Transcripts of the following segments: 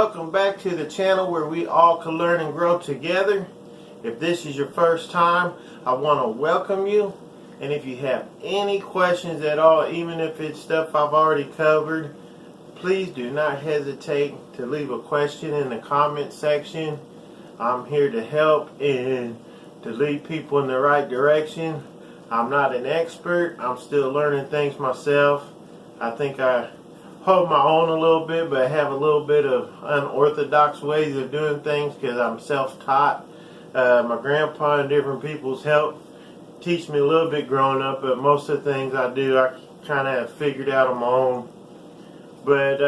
welcome back to the channel where we all can learn and grow together. If this is your first time, I want to welcome you. And if you have any questions at all, even if it's stuff I've already covered, please do not hesitate to leave a question in the comment section. I'm here to help and to lead people in the right direction. I'm not an expert. I'm still learning things myself. I think I hold my own a little bit, but I have a little bit of unorthodox ways of doing things because I'm self-taught. My grandpa and different people's help teach me a little bit growing up, but most of the things I do, I kind of have figured out on my own. But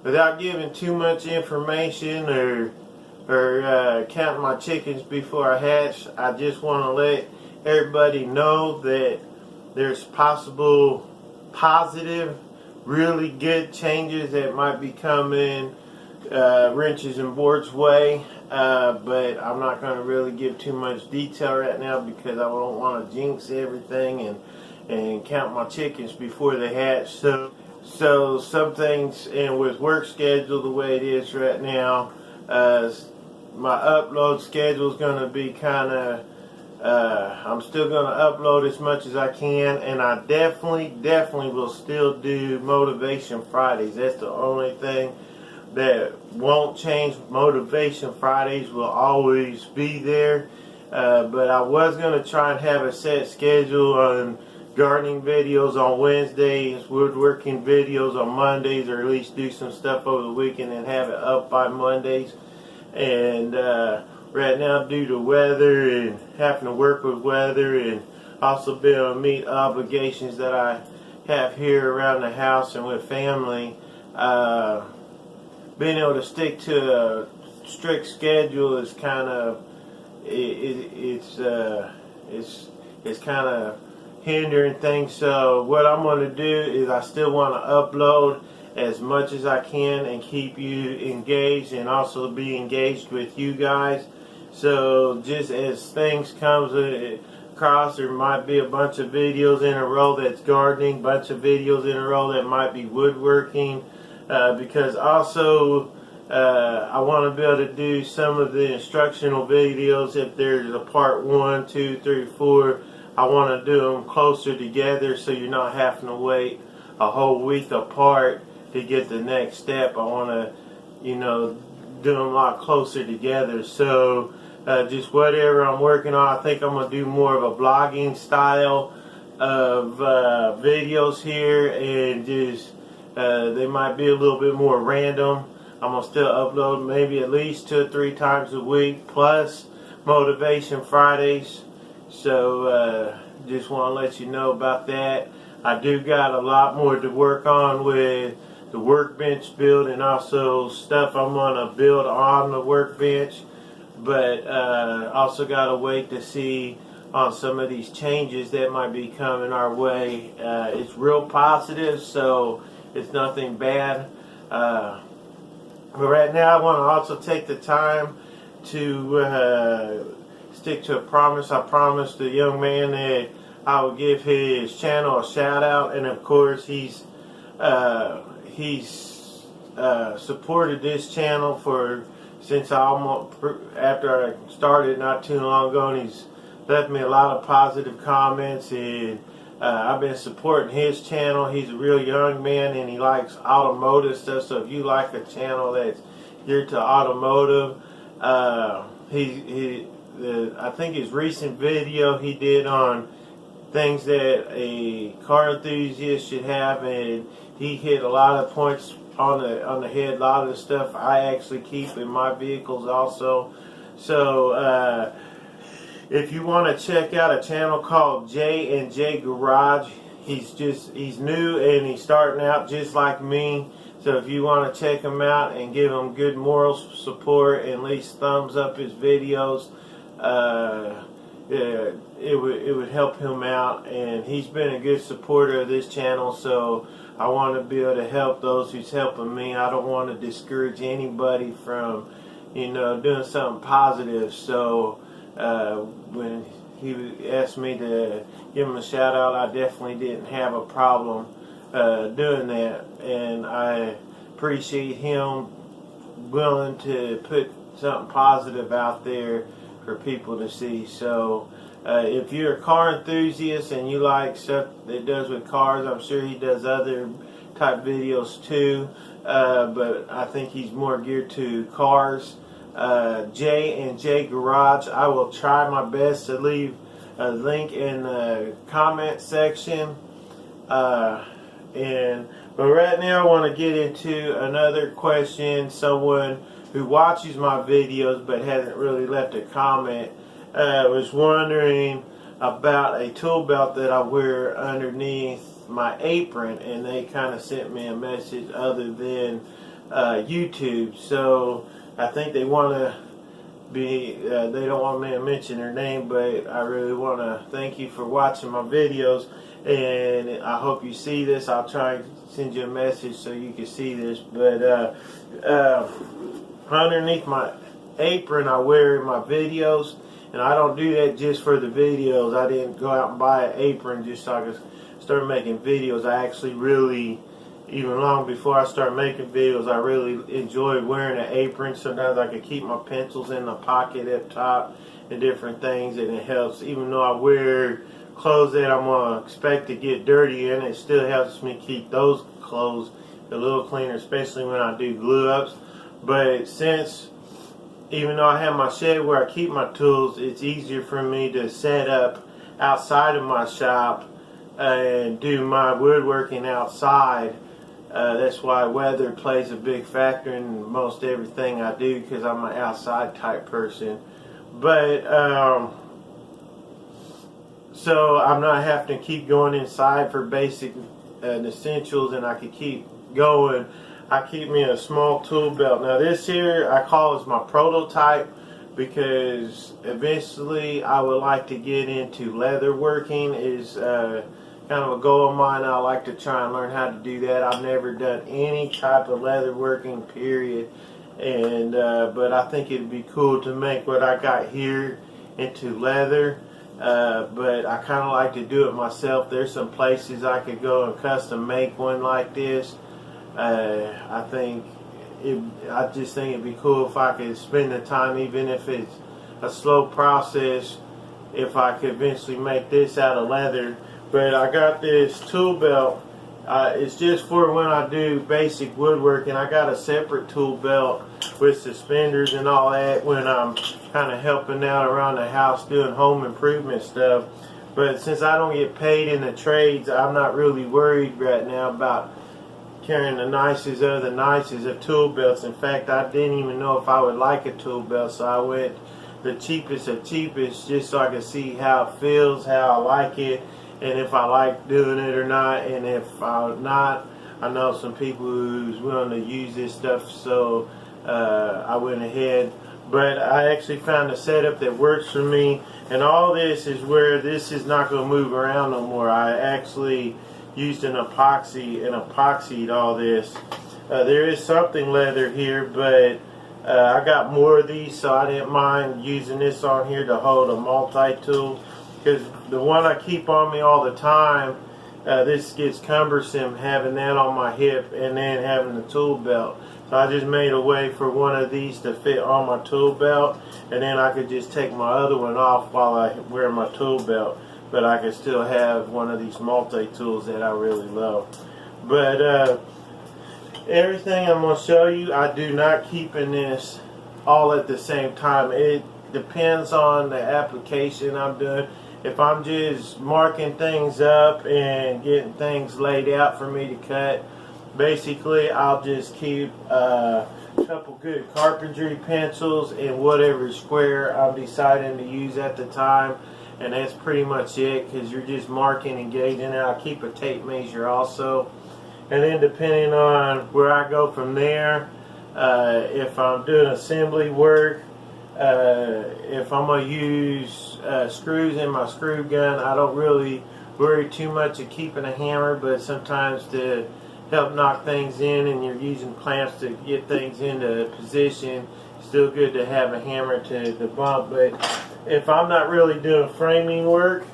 without giving too much information or counting my chickens before I hatch, I just want to let everybody know that there's possible positive, really good changes that might be coming Wrenches and Boards way, but I'm not going to really give too much detail right now because I don't want to jinx everything and count my chickens before they hatch. So some things, and with work schedule the way it is right now, my upload schedule is going to be kind of I'm still going to upload as much as I can, and I definitely will still do Motivation Fridays. That's the only thing that won't change. Motivation Fridays will always be there, but I was going to try and have a set schedule on gardening videos on Wednesdays, woodworking videos on Mondays, or at least do some stuff over the weekend and have it up by Mondays. And right now, due to weather and having to work with weather and also being able to meet obligations that I have here around the house and with family, being able to stick to a strict schedule is kind of it's kind of hindering things. So what I'm going to do is I still want to upload as much as I can and keep you engaged and also be engaged with you guys. So just as things comes across, there might be a bunch of videos in a row that's gardening, bunch of videos in a row that might be woodworking, because also I want to be able to do some of the instructional videos. If there's a part 1, 2, 3, 4, I want to do them closer together so you're not having to wait a whole week apart to get the next step. I want to, do them a lot closer together. So just whatever I'm working on, I think I'm going to do more of a blogging style of videos here, and just they might be a little bit more random. I'm going to still upload maybe at least 2 or 3 times a week, plus Motivation Fridays. So just want to let you know about that. I do got a lot more to work on with the workbench build and also stuff I'm going to build on the workbench. But also got to wait to see on some of these changes that might be coming our way. It's real positive, so it's nothing bad. But right now I want to also take the time to stick to a promise. I promised the young man that I would give his channel a shout out, and of course he's supported this channel since after I started not too long ago, and he's left me a lot of positive comments, and I've been supporting his channel. He's a real young man and he likes automotive stuff, so if you like a channel that's geared to automotive, I think his recent video he did on things that a car enthusiast should have, and he hit a lot of points on the head. A lot of the stuff I actually keep in my vehicles also. So if you want to check out a channel called J&J Garage, he's new and he's starting out just like me. So if you want to check him out and give him good moral support and at least thumbs up his videos, it would help him out. And he's been a good supporter of this channel, so I want to be able to help those who's helping me. I don't want to discourage anybody from doing something positive. So when he asked me to give him a shout out, I definitely didn't have a problem doing that. And I appreciate him willing to put something positive out there for people to see. So if you're a car enthusiast and you like stuff that does with cars, I'm sure he does other type videos too, but I think he's more geared to cars. Jay and Jay Garage, I will try my best to leave a link in the comment section. But right now I want to get into another question. Someone who watches my videos but hasn't really left a comment was wondering about a tool belt that I wear underneath my apron, and they kind of sent me a message other than YouTube. So I think they want to be, they don't want me to mention their name, but I really want to thank you for watching my videos, and I hope you see this. I'll try and send you a message so you can see this, but underneath my apron I wear in my videos, and I don't do that just for the videos. I didn't go out and buy an apron just so I could start making videos. I actually really, even long before I start making videos, I really enjoy wearing an apron. Sometimes I can keep my pencils in the pocket up top and different things, and it helps. Even though I wear clothes that I'm going to expect to get dirty in, it still helps me keep those clothes a little cleaner, especially when I do glue ups. But since, even though I have my shed where I keep my tools, it's easier for me to set up outside of my shop and do my woodworking outside. That's why weather plays a big factor in most everything I do, because I'm an outside type person. But so I'm not having to keep going inside for basic essentials, and I can keep going. I keep me a small tool belt. Now this here I call as my prototype, because eventually I would like to get into leather working. Is kind of a goal of mine. I like to try and learn how to do that. I've never done any type of leather working, period. And but I think it'd be cool to make what I got here into leather. But I kind of like to do it myself. There's some places I could go and custom make one like this. I just think it'd be cool if I could spend the time, even if it's a slow process, if I could eventually make this out of leather. But I got this tool belt. It's just for when I do basic woodworking. I got a separate tool belt with suspenders and all that when I'm kind of helping out around the house doing home improvement stuff. But since I don't get paid in the trades, I'm not really worried right now about carrying the nicest of the nicest of tool belts. In fact, I didn't even know if I would like a tool belt, so I went the cheapest of cheapest just so I could see how it feels, how I like it, and if I like doing it or not. And if I'm not, I know some people who's willing to use this stuff, so I went ahead. But I actually found a setup that works for me, and all this is where this is not going to move around no more. I actually used an epoxy and epoxied all this. There is something leather here, but I got more of these, so I didn't mind using this on here to hold a multi-tool, because the one I keep on me all the time, this gets cumbersome having that on my hip and then having the tool belt. So I just made a way for one of these to fit on my tool belt, and then I could just take my other one off while I wear my tool belt. But I can still have one of these multi-tools that I really love. But everything I'm going to show you, I do not keep in this all at the same time. It depends on the application I'm doing. If I'm just marking things up and getting things laid out for me to cut, basically I'll just keep a couple good carpentry pencils in whatever square I'm deciding to use at the time. And that's pretty much it, because you're just marking and gauging it. I'll keep a tape measure also. And then depending on where I go from there, if I'm doing assembly work, if I'm going to use screws in my screw gun, I don't really worry too much of keeping a hammer, but sometimes to help knock things in and you're using clamps to get things into position, it's still good to have a hammer to bump. But if I'm not really doing framing work,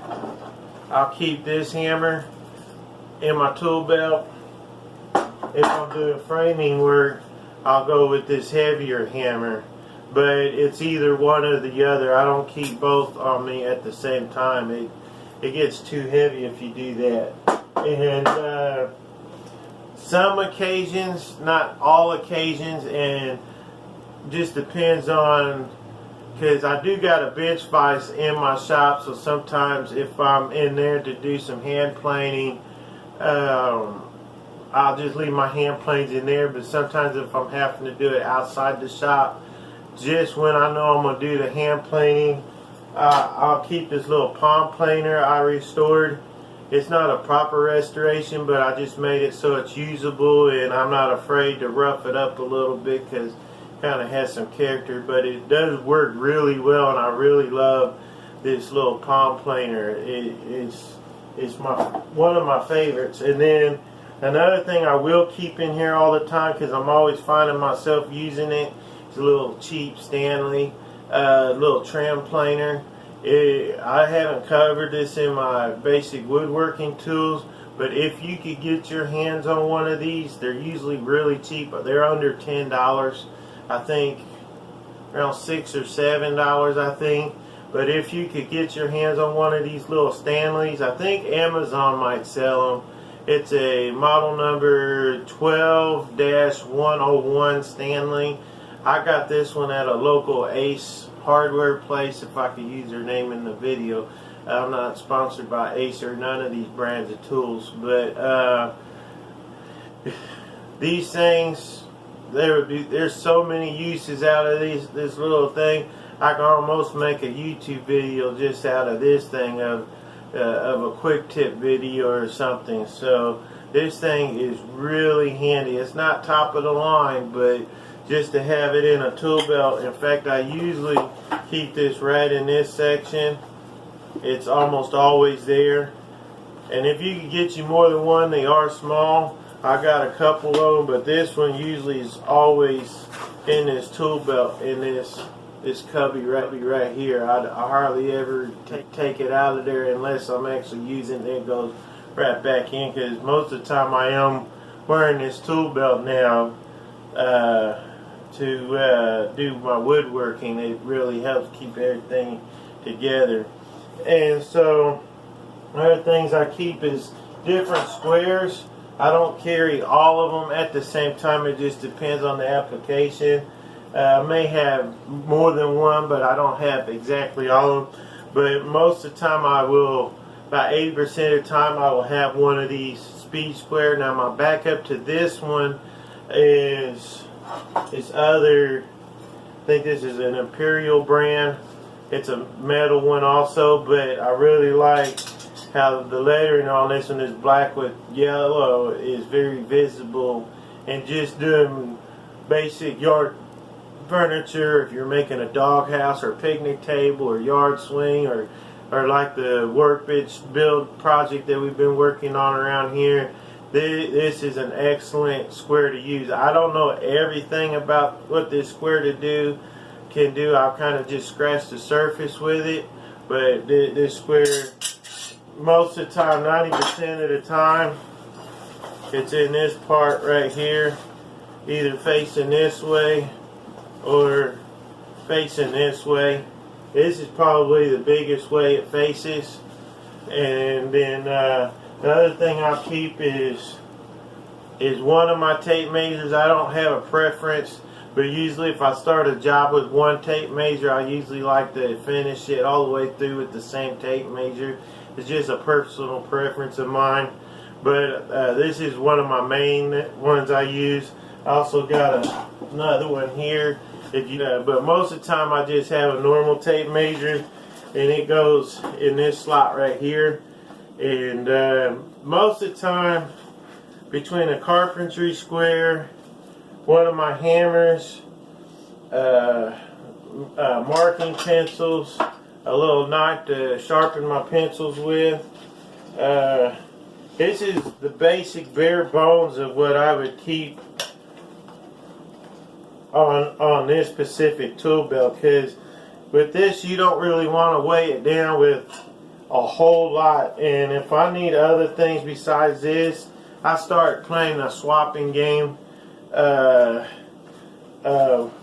I'll keep this hammer in my tool belt. if I'm doing framing work, I'll go with this heavier hammer. But it's either one or the other. I don't keep both on me at the same time. It gets too heavy if you do that. And some occasions, not all occasions, and just depends on, because I do got a bench vise in my shop, so sometimes if I'm in there to do some hand planing, I'll just leave my hand planes in there. But sometimes if I'm having to do it outside the shop, just when I know I'm going to do the hand planing, I'll keep this little palm planer I restored. It's not a proper restoration, but I just made it so it's usable, and I'm not afraid to rough it up a little bit because it kind of has some character. But it does work really well, and I really love this little palm planer. It's one of my favorites. And then another thing I will keep in here all the time, because I'm always finding myself using it, is a little cheap Stanley little trim planer. I haven't covered this in my basic woodworking tools, but if you could get your hands on one of these, they're usually really cheap. They're under $10. I think around $6 or $7, I think. But if you could get your hands on one of these little Stanleys, I think Amazon might sell them. It's a model number 12-101 Stanley. I got this one at a local Ace hardware place, if I could use their name in the video. I'm not sponsored by Ace or none of these brands of tools, but these things, there's so many uses out of this little thing. I can almost make a YouTube video just out of this thing, of a quick tip video or something. So this thing is really handy. It's not top of the line, but just to have it in a tool belt. In fact, I usually keep this right in this section. It's almost always there. And if you can get you more than one, they are small. I got a couple of them, but this one usually is always in this tool belt, in this cubby right here. I hardly ever take it out of there unless I'm actually using it. It goes right back in, because most of the time I am wearing this tool belt now to do my woodworking. It really helps keep everything together. And so other things I keep is different squares. I don't carry all of them at the same time. It just depends on the application. I may have more than one, but I don't have exactly all of them. But most of the time I will, about 80% of the time, I will have one of these speed square. Now my backup to this one is this other, I think this is an Imperial brand. It's a metal one also, but I really like how the lettering on this one is black with yellow, is very visible. And just doing basic yard furniture, if you're making a dog house or a picnic table or yard swing, or like the workbench build project that we've been working on around here, this is an excellent square to use. I don't know everything about what this square can do. I've kind of just scratched the surface with it, but this square, most of the time, 90% of the time, it's in this part right here, either facing this way or facing this way. This is probably the biggest way it faces. And then the other thing I keep is one of my tape measures. I don't have a preference, but usually if I start a job with one tape measure, I usually like to finish it all the way through with the same tape measure. It's just a personal preference of mine. But this is one of my main ones I use. I also got another one here. But most of the time I just have a normal tape measure, and it goes in this slot right here. And most of the time, between a carpentry square, one of my hammers, marking pencils, a little knife to sharpen my pencils with. This is the basic bare bones of what I would keep on this specific tool belt, because with this you don't really want to weigh it down with a whole lot. And if I need other things besides this, I start playing a swapping game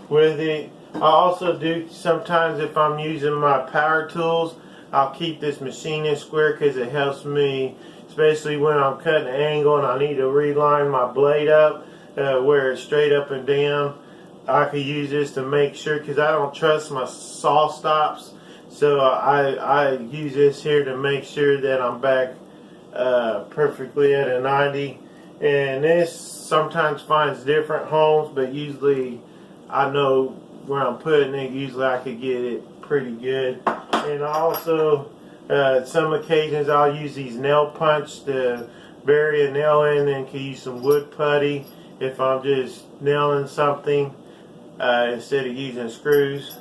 with it. I also do sometimes, if I'm using my power tools, I'll keep this machinist square because it helps me, especially when I'm cutting an angle and I need to reline my blade up where it's straight up and down. I could use this to make sure, because I don't trust my saw stops, so I use this here to make sure that I'm back perfectly at a 90. And this sometimes finds different homes, but usually I know where I'm putting it. Usually I could get it pretty good. And also some occasions I'll use these nail punch to bury a nail in, and can use some wood putty if I'm just nailing something instead of using screws.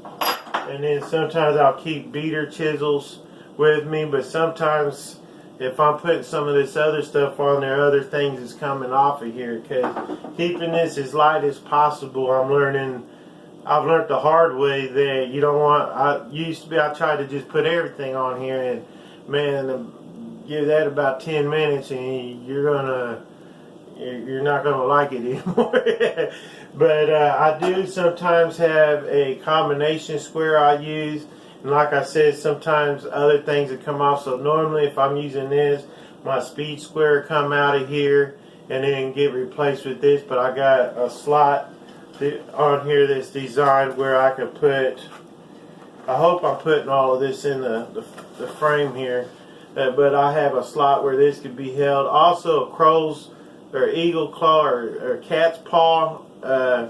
And then sometimes I'll keep beater chisels with me, but sometimes if I'm putting some of this other stuff on there, other things is coming off of here, because keeping this as light as possible, I've learned the hard way that you don't want. I tried to just put everything on here, and man, give that about 10 minutes and you're not gonna like it anymore. But I do sometimes have a combination square I use. And like I said, sometimes other things that come off. So normally if I'm using this, my speed square come out of here and then get replaced with this. But I got a slot on here that's designed where I can put, I hope I'm putting all of this in the frame here. But I have a slot where this could be held. Also a crow's or eagle claw or cat's paw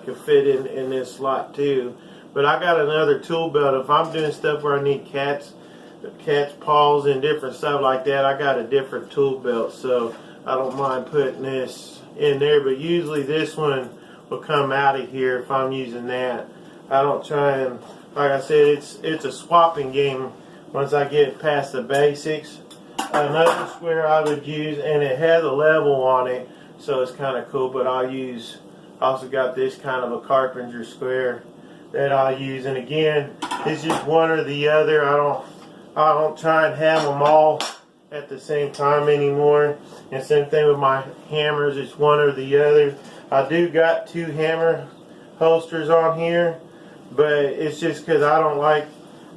could fit in this slot too. But I got another tool belt. If I'm doing stuff where I need cat's paws and different stuff like that, I got a different tool belt, so I don't mind putting this in there. But usually this one will come out of here if I'm using that. I don't try and, like I said, it's a swapping game once I get past the basics. Another square I would use, and it has a level on it, so it's kind of cool, but I also got this kind of a carpenter square that I'll use. And again, it's just one or the other. I don't try and have them all at the same time anymore. And same thing with my hammers, it's one or the other. I do got 2 hammer holsters on here, but it's just because I don't like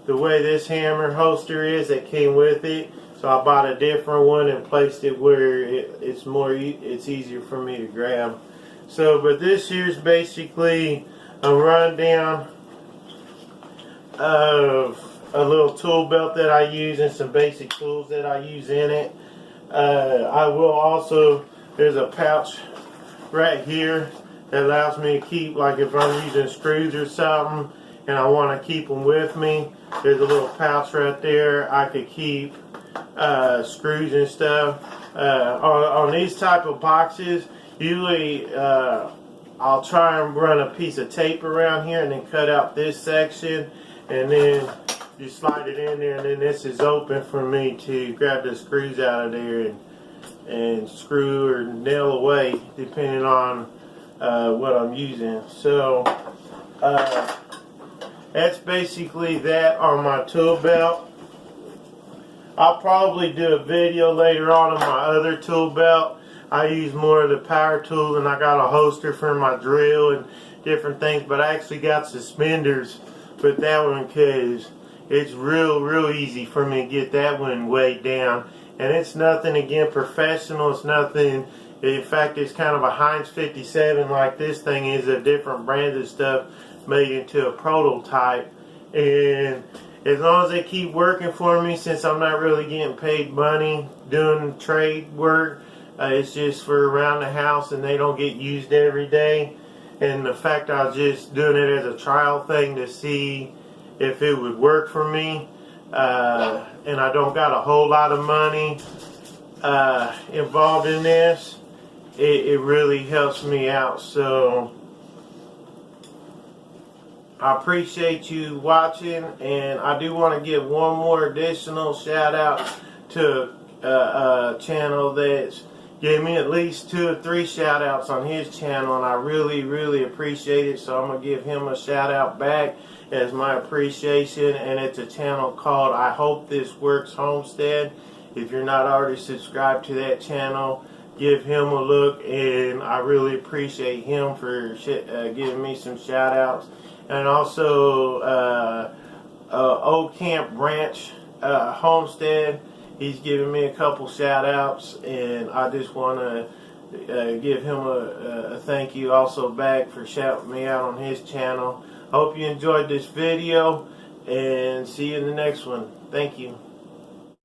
the way this hammer holster is that came with it. So I bought a different one and placed it where it's easier for me to grab. So, but this here's basically a rundown of a little tool belt that I use and some basic tools that I use in it. I will also, there's a pouch right here that allows me to keep, like if I'm using screws or something and I want to keep them with me, there's a little pouch right there. I could keep screws and stuff. On these type of boxes, usually I'll try and run a piece of tape around here and then cut out this section, and then you slide it in there, and then this is open for me to grab the screws out of there and screw or nail away depending on what I'm using. So that's basically that on my tool belt. I'll probably do a video later on my other tool belt. I use more of the power tools, and I got a holster for my drill and different things, but I actually got suspenders with that one because it's real easy for me to get that one weighed down. And it's nothing, again, professional. It's nothing, in fact, it's kind of a Heinz 57 like this thing is, a different brand of stuff made into a prototype. And as long as they keep working for me, since I'm not really getting paid money doing trade work, it's just for around the house and they don't get used every day. And the fact I was just doing it as a trial thing to see if it would work for me, and I don't got a whole lot of money involved in this, it really helps me out. So I appreciate you watching, and I do want to give one more additional shout out to a channel that's gave me at least 2 or 3 shout outs on his channel, and I really appreciate it. So I'm going to give him a shout out back as my appreciation, and it's a channel called I Hope This Works Homestead. If you're not already subscribed to that channel, give him a look, and I really appreciate him for giving me some shout outs. And also Old Camp Ranch Homestead, he's giving me a couple shout outs, and I just want to give him a thank you also back for shouting me out on his channel. I hope you enjoyed this video, and see you in the next one. Thank you.